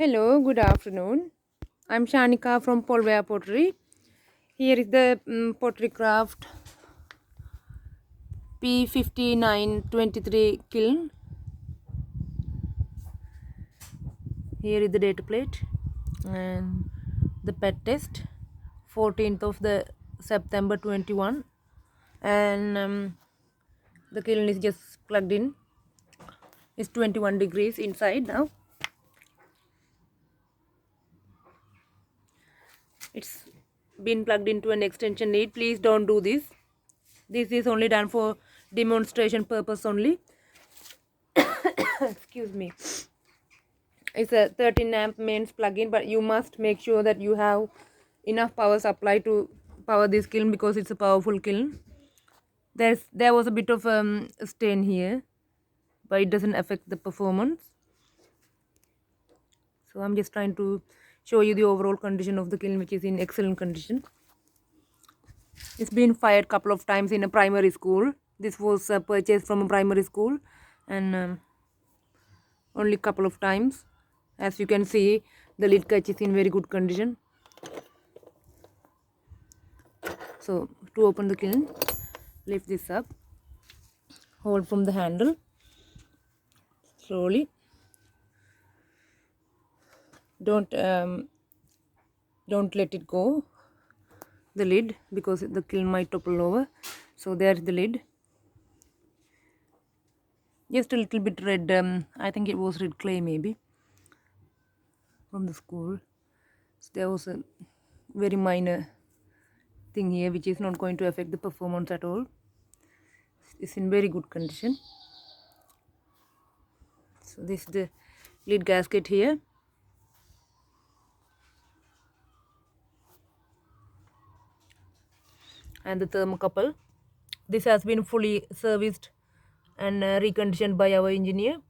Hello, good afternoon. I'm Shanika from Polvea Pottery. Here is the pottery craft P5923 kiln. Here is the data plate and the pet test 14th of the September 21, and the kiln is just plugged in. It's 21 degrees inside now. It's been plugged into an extension lead. Please don't do this. This is only done for demonstration purpose only. Excuse me. It's a 13 amp mains plug-in, but you must make sure that you have enough power supply to power this kiln because it's a powerful kiln. There was a bit of stain here, but it doesn't affect the performance. So I'm just trying to show you the overall condition of the kiln, which is in excellent condition. It's been fired a couple of times in a primary school. This was purchased from a primary school, and only a couple of times. As you can see, the lid catch is in very good condition. So to open the kiln, lift this up, hold from the handle slowly. Don't let it go, the lid, because the kiln might topple over. So there's the lid. Just a little bit red. I think it was red clay maybe from the school. So there was a very minor thing here which is not going to affect the performance at all. It's in very good condition. So this is the lid gasket here. And the thermocouple. This has been fully serviced and reconditioned by our engineer.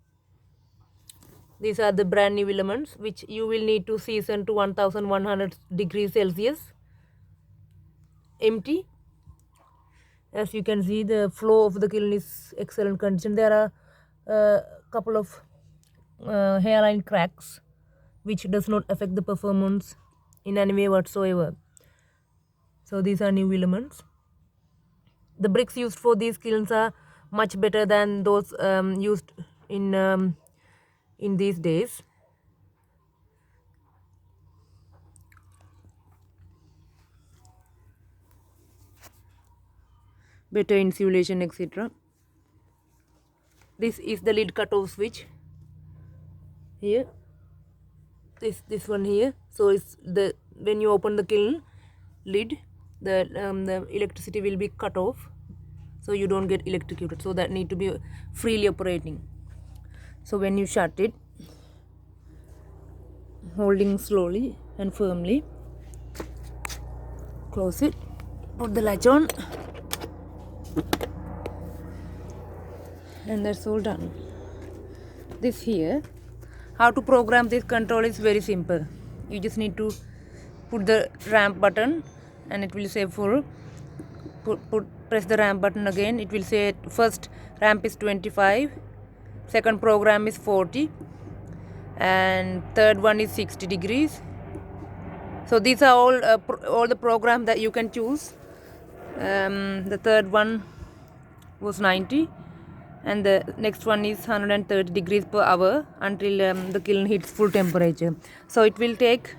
These are the brand new elements which you will need to season to 1100 degrees Celsius. Empty. As you can see, the flow of the kiln is excellent condition. There are a couple of hairline cracks which does not affect the performance in any way whatsoever. So these are new elements. The bricks used for these kilns are much better than those used in these days. Better insulation, etc. This is the lid cutoff switch here. This one here. So it's the when you open the kiln lid, the electricity will be cut off, so you don't get electrocuted. So that need to be freely operating. So when you shut it, holding slowly and firmly, close it, put the latch on, and that's all done. This here, how to program this control is very simple. You just need to put the ramp button and it will say full. Press the ramp button again, it will say first ramp is 25, second program is 40, and third one is 60 degrees. So these are all the programs that you can choose. The third one was 90, and the next one is 130 degrees per hour until the kiln hits full temperature. So it will take,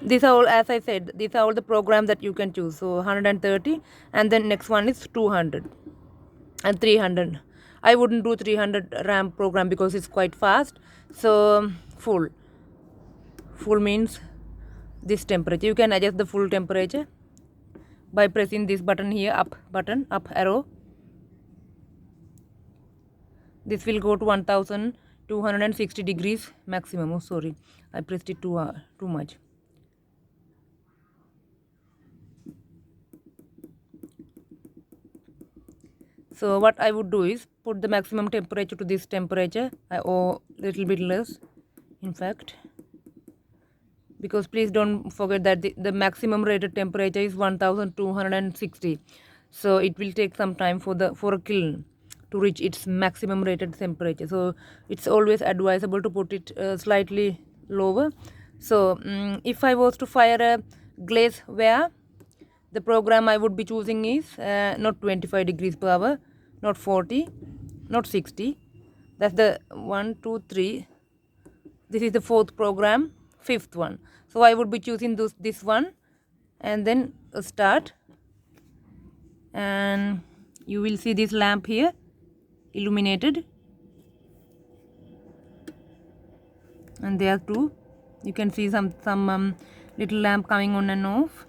these are all, as I said, these are all the programs that you can choose. So 130, and then next one is 200 and 300. I wouldn't do 300 ramp program because it's quite fast. So full means this temperature. You can adjust the full temperature by pressing this button here, up arrow. This will go to 1260 degrees maximum. Oh sorry, I pressed it too much. So what I would do is put the maximum temperature to this temperature, or little bit less in fact, because please don't forget that the maximum rated temperature is 1260. So it will take some time for a kiln to reach its maximum rated temperature. So it's always advisable to put it slightly lower. So if I was to fire a glazeware, the program I would be choosing is not 25 degrees per hour, not 40, not 60. That's the 1, 2, 3. This is the fourth program, fifth one. So I would be choosing this one, and then start, and you will see this lamp here illuminated, and there too you can see some little lamp coming on and off.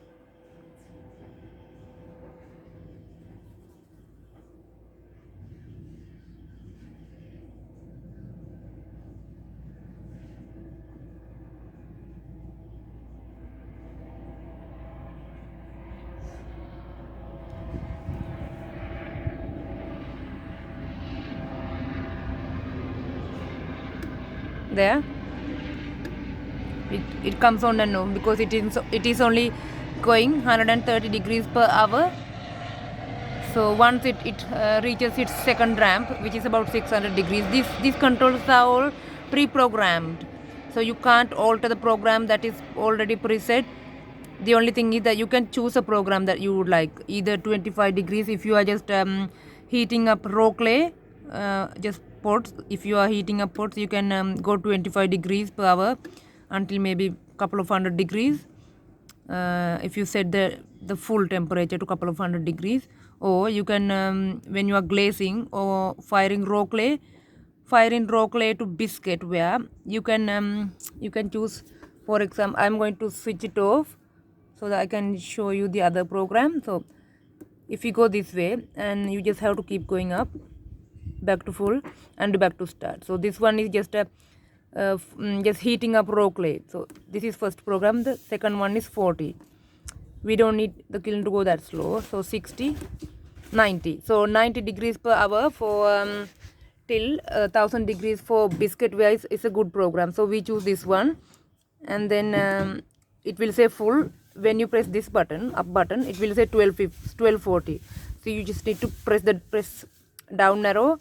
There it comes on and off because it is only going 130 degrees per hour. So once it reaches its second ramp, which is about 600 degrees, these controls are all pre-programmed, so you can't alter the program that is already preset. The only thing is that you can choose a program that you would like, either 25 degrees if you are just heating up raw clay, just pots. If you are heating up pots, you can go 25 degrees per hour until maybe couple of 100 degrees. If you set the full temperature to couple of 100 degrees, or you can when you are glazing or firing raw clay, fire in raw clay to biscuit ware, you can choose. For example, I'm going to switch it off so that I can show you the other program. So if you go this way, and you just have to keep going up, back to full and back to start. So this one is just just heating up raw clay. So this is first program. The second one is 40. We don't need the kiln to go that slow. So 60, 90. So 90 degrees per hour for till 1000 degrees for biscuit ware is a good program. So we choose this one, and then it will say full. When you press this button, up button, it will say 1240. So you just need to press down arrow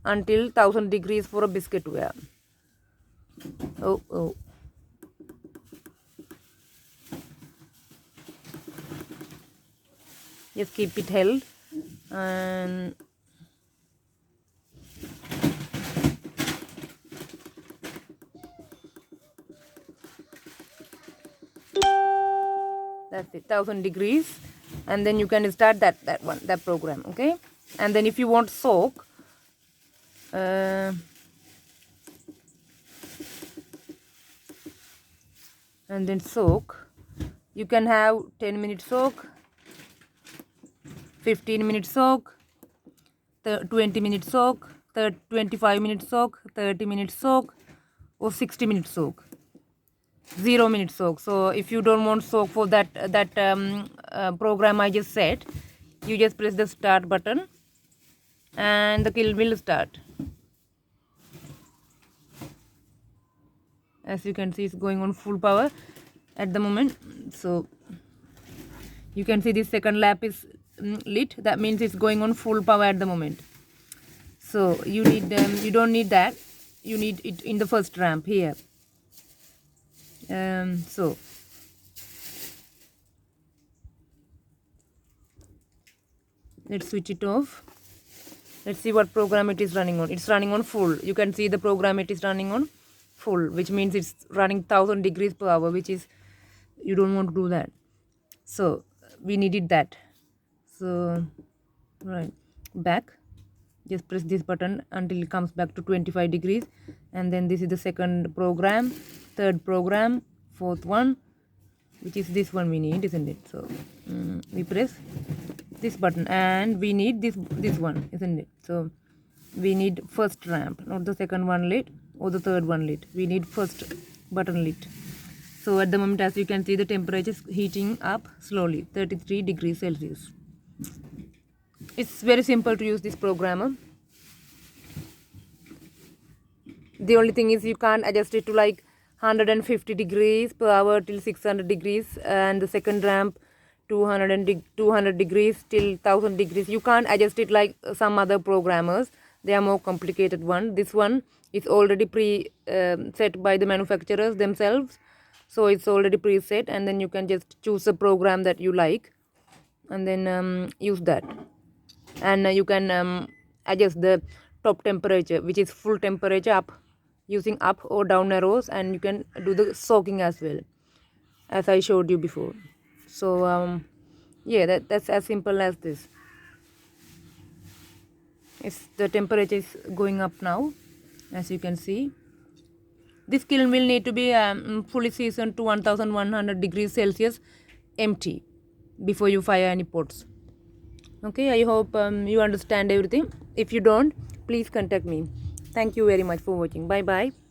until 1000 degrees for a biscuit ware. Oh. Just keep it held, and that's it, 1000 degrees, and then you can start that program. Okay, and then if you want soak, and then soak, you can have 10 minute soak, 15 minute soak, 20 minute soak, 25 minute soak, 30 minute soak, or 60 minute soak, 0 minute soak. So if you don't want soak for that program I just said, you just press the start button and the kiln will start. As you can see, it's going on full power at the moment. So you can see this second lamp is lit. That means it's going on full power at the moment. So you don't need that. You need it in the first ramp here. So let's switch it off. Let's see what program it is running on. It's running on full. You can see the program it is running on full, which means it's running 1000 degrees per hour, which is, you don't want to do that. So we needed that. So right, back, just press this button until it comes back to 25 degrees, and then this is the second program, third program, fourth one, which is this one we need, isn't it? So we press this button and we need this one, isn't it? So we need first ramp, not the second one lit or the third one lit. We need first button lit. So at the moment, as you can see, the temperature is heating up slowly, 33 degrees Celsius. It's very simple to use this program. The only thing is you can't adjust it to like 150 degrees per hour till 600 degrees, and the second ramp 200 degrees till 1000 degrees. You can't adjust it like some other programmers. They are more complicated one. This one is already set by the manufacturers themselves, so it's already preset, and then you can just choose a program that you like and then use that. And you can adjust the top temperature, which is full temperature, up using up or down arrows, and you can do the soaking as well, as I showed you before. So yeah, that's as simple as this. The temperature is going up now, as you can see. This kiln will need to be fully seasoned to 1100 degrees Celsius empty before you fire any pots. Okay, I hope you understand everything. If you don't, please contact me. Thank you very much for watching. Bye bye.